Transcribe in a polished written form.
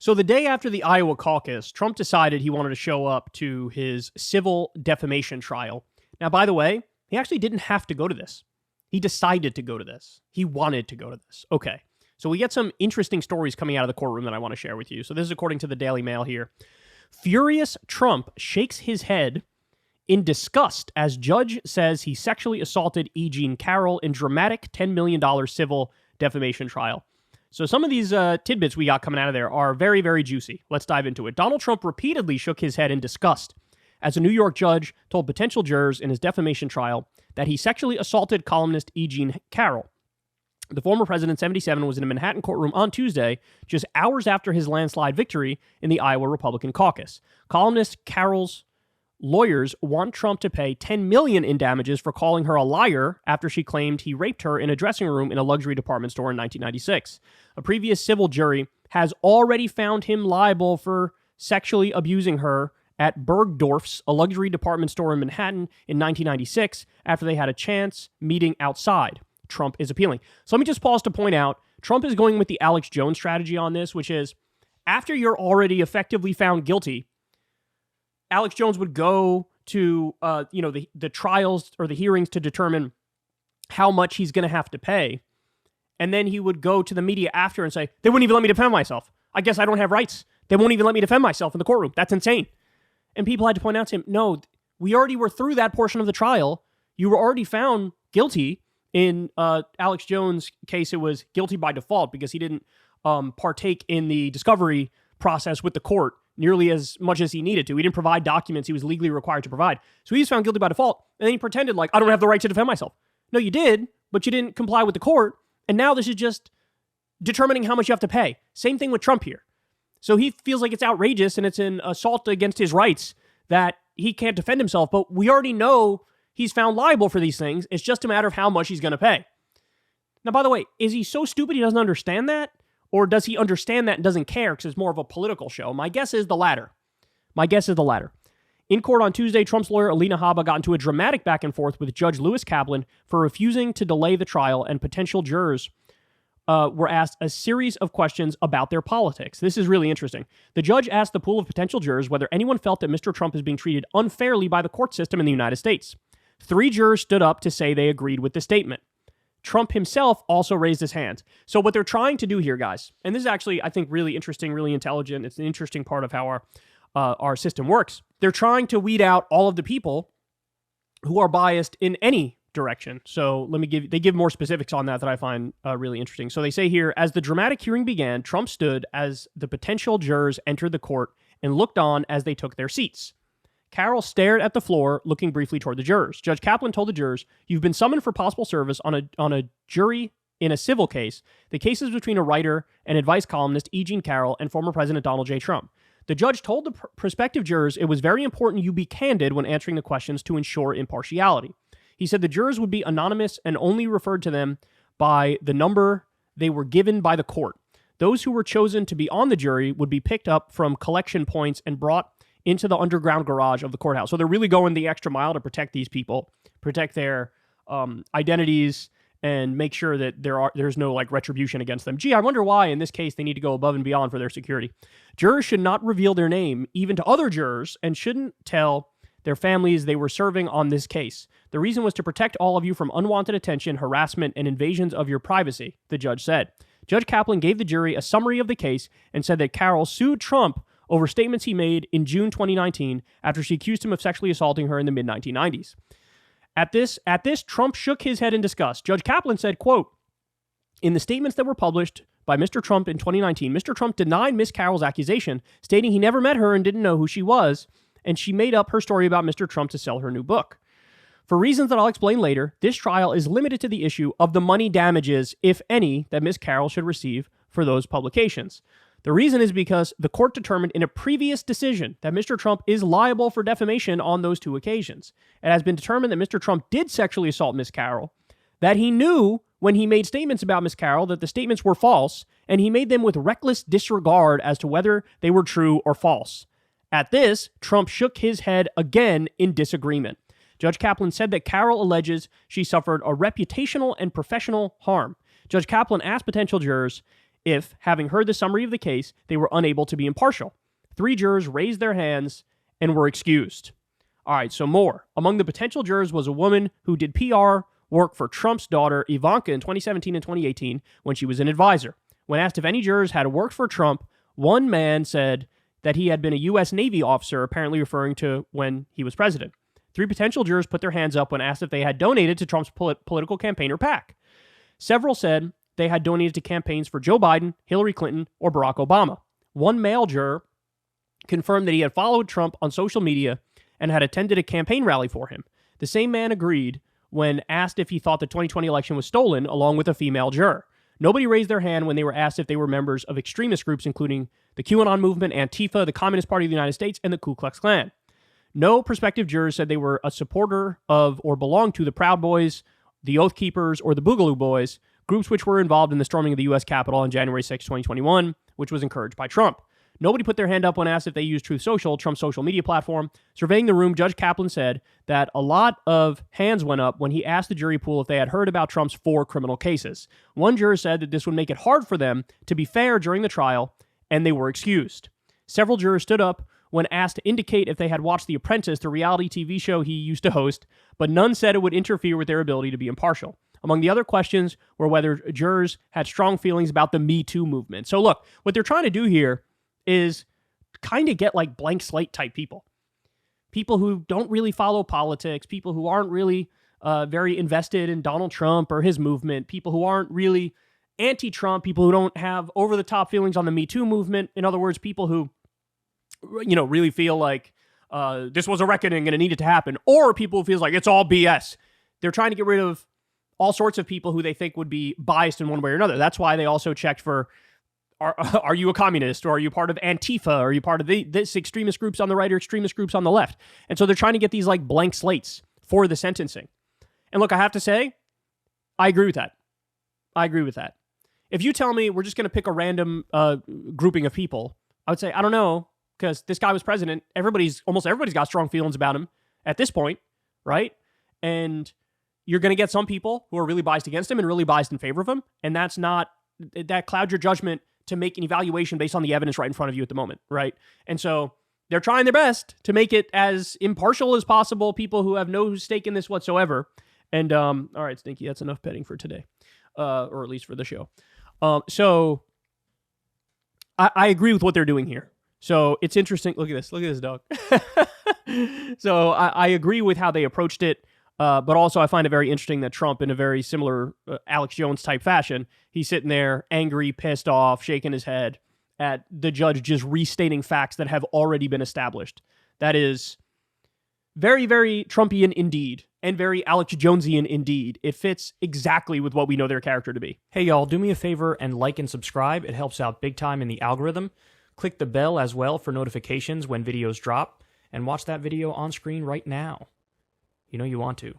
So the day after the Iowa caucus, Trump decided he wanted to show up to his civil defamation trial. Now, by the way, he actually didn't have to go to this. He decided to go to this. He wanted to go to this. Okay. So we get some interesting stories coming out of the courtroom that I want to share with you. So this is according to the Daily Mail here. Furious Trump shakes his head in disgust as judge says he sexually assaulted E. Jean Carroll in dramatic $10 million civil defamation trial. So some of these tidbits we got coming out of there are very, very juicy. Let's dive into it. Donald Trump repeatedly shook his head in disgust as a New York judge told potential jurors in his defamation trial that he sexually assaulted columnist E. Jean Carroll. The former president, 77, was in a Manhattan courtroom on Tuesday, just hours after his landslide victory in the Iowa Republican caucus. Columnist Carroll's lawyers want Trump to pay $10 million in damages for calling her a liar after she claimed he raped her in a dressing room in a luxury department store in 1996. A previous civil jury has already found him liable for sexually abusing her at Bergdorf's, a luxury department store in Manhattan, in 1996 after they had a chance meeting outside. Trump is appealing. So let me just pause to point out, Trump is going with the Alex Jones strategy on this, which is after you're already effectively found guilty, Alex Jones would go to the trials or the hearings to determine how much he's going to have to pay. And then he would go to the media after and say, they wouldn't even let me defend myself. I guess I don't have rights. They won't even let me defend myself in the courtroom. That's insane. And people had to point out to him, no, we already were through that portion of the trial. You were already found guilty. In Alex Jones' case, it was guilty by default because he didn't partake in the discovery process with the court nearly as much as he needed to. He didn't provide documents he was legally required to provide. So he was found guilty by default, and then he pretended like, I don't have the right to defend myself. No, you did, but you didn't comply with the court, and now this is just determining how much you have to pay. Same thing with Trump here. So he feels like it's outrageous and it's an assault against his rights that he can't defend himself, but we already know he's found liable for these things. It's just a matter of how much he's going to pay. Now, by the way, is he so stupid he doesn't understand that? Or does he understand that and doesn't care because it's more of a political show? My guess is the latter. In court on Tuesday, Trump's lawyer Alina Habba got into a dramatic back and forth with Judge Lewis Kaplan for refusing to delay the trial, and potential jurors were asked a series of questions about their politics. This is really interesting. The judge asked the pool of potential jurors whether anyone felt that Mr. Trump is being treated unfairly by the court system in the United States. 3 jurors stood up to say they agreed with the statement. Trump himself also raised his hand. So what they're trying to do here, guys, and this is actually, I think, really interesting, really intelligent. It's an interesting part of how our system works. They're trying to weed out all of the people who are biased in any direction. So they give more specifics on that I find really interesting. So they say here, as the dramatic hearing began, Trump stood as the potential jurors entered the court and looked on as they took their seats. Carroll stared at the floor, looking briefly toward the jurors. Judge Kaplan told the jurors, you've been summoned for possible service on a jury in a civil case. The case is between a writer and advice columnist, E. Jean Carroll, and former President Donald J. Trump. The judge told the prospective jurors it was very important you be candid when answering the questions to ensure impartiality. He said the jurors would be anonymous and only referred to them by the number they were given by the court. Those who were chosen to be on the jury would be picked up from collection points and brought into the underground garage of the courthouse. So they're really going the extra mile to protect these people, protect their identities, and make sure that there's no retribution against them. Gee, I wonder why in this case they need to go above and beyond for their security. Jurors should not reveal their name, even to other jurors, and shouldn't tell their families they were serving on this case. The reason was to protect all of you from unwanted attention, harassment, and invasions of your privacy, the judge said. Judge Kaplan gave the jury a summary of the case and said that Carroll sued Trump over statements he made in June 2019 after she accused him of sexually assaulting her in the mid-1990s. At this, Trump shook his head in disgust. Judge Kaplan said, quote, in the statements that were published by Mr. Trump in 2019, Mr. Trump denied Ms. Carroll's accusation, stating he never met her and didn't know who she was, and she made up her story about Mr. Trump to sell her new book. For reasons that I'll explain later, this trial is limited to the issue of the money damages, if any, that Ms. Carroll should receive for those publications. The reason is because the court determined in a previous decision that Mr. Trump is liable for defamation on those 2 occasions. It has been determined that Mr. Trump did sexually assault Ms. Carroll, that he knew when he made statements about Ms. Carroll that the statements were false, and he made them with reckless disregard as to whether they were true or false. At this, Trump shook his head again in disagreement. Judge Kaplan said that Carroll alleges she suffered a reputational and professional harm. Judge Kaplan asked potential jurors if, having heard the summary of the case, they were unable to be impartial. 3 jurors raised their hands and were excused. All right, so more. Among the potential jurors was a woman who did PR work for Trump's daughter, Ivanka, in 2017 and 2018 when she was an advisor. When asked if any jurors had worked for Trump, one man said that he had been a U.S. Navy officer, apparently referring to when he was president. 3 potential jurors put their hands up when asked if they had donated to Trump's political campaign or PAC. Several said they had donated to campaigns for Joe Biden, Hillary Clinton, or Barack Obama. One male juror confirmed that he had followed Trump on social media and had attended a campaign rally for him. The same man agreed when asked if he thought the 2020 election was stolen, along with a female juror. Nobody raised their hand when they were asked if they were members of extremist groups, including the QAnon movement, Antifa, the Communist Party of the United States, and the Ku Klux Klan. No prospective jurors said they were a supporter of or belonged to the Proud Boys, the Oath Keepers, or the Boogaloo Boys, groups which were involved in the storming of the U.S. Capitol on January 6, 2021, which was encouraged by Trump. Nobody put their hand up when asked if they used Truth Social, Trump's social media platform. Surveying the room, Judge Kaplan said that a lot of hands went up when he asked the jury pool if they had heard about Trump's 4 criminal cases. One juror said that this would make it hard for them to be fair during the trial, and they were excused. Several jurors stood up when asked to indicate if they had watched The Apprentice, the reality TV show he used to host, but none said it would interfere with their ability to be impartial. Among the other questions were whether jurors had strong feelings about the Me Too movement. So look, what they're trying to do here is kind of get like blank slate type people. People who don't really follow politics, people who aren't really very invested in Donald Trump or his movement, people who aren't really anti-Trump, people who don't have over-the-top feelings on the Me Too movement. In other words, people who, really feel like this was a reckoning and it needed to happen, or people who feels like it's all BS. They're trying to get rid of all sorts of people who they think would be biased in one way or another. That's why they also checked for, are you a communist, or are you part of Antifa, or are you part of this extremist groups on the right or extremist groups on the left? And so they're trying to get these like blank slates for the sentencing. And look, I have to say, I agree with that. If you tell me we're just going to pick a random grouping of people, I would say, I don't know, because this guy was president. Almost everybody's got strong feelings about him at this point, right? And you're going to get some people who are really biased against him and really biased in favor of him. And that clouds your judgment to make an evaluation based on the evidence right in front of you at the moment, right? And so they're trying their best to make it as impartial as possible, people who have no stake in this whatsoever. And all right, Stinky, that's enough petting for today, or at least for the show. So I agree with what they're doing here. So it's interesting. Look at this dog. So I agree with how they approached it. But also I find it very interesting that Trump, in a very similar Alex Jones type fashion, he's sitting there angry, pissed off, shaking his head at the judge just restating facts that have already been established. That is very, very Trumpian indeed, and very Alex Jonesian indeed. It fits exactly with what we know their character to be. Hey y'all, do me a favor and like and subscribe. It helps out big time in the algorithm. Click the bell as well for notifications when videos drop, and watch that video on screen right now. You know you want to.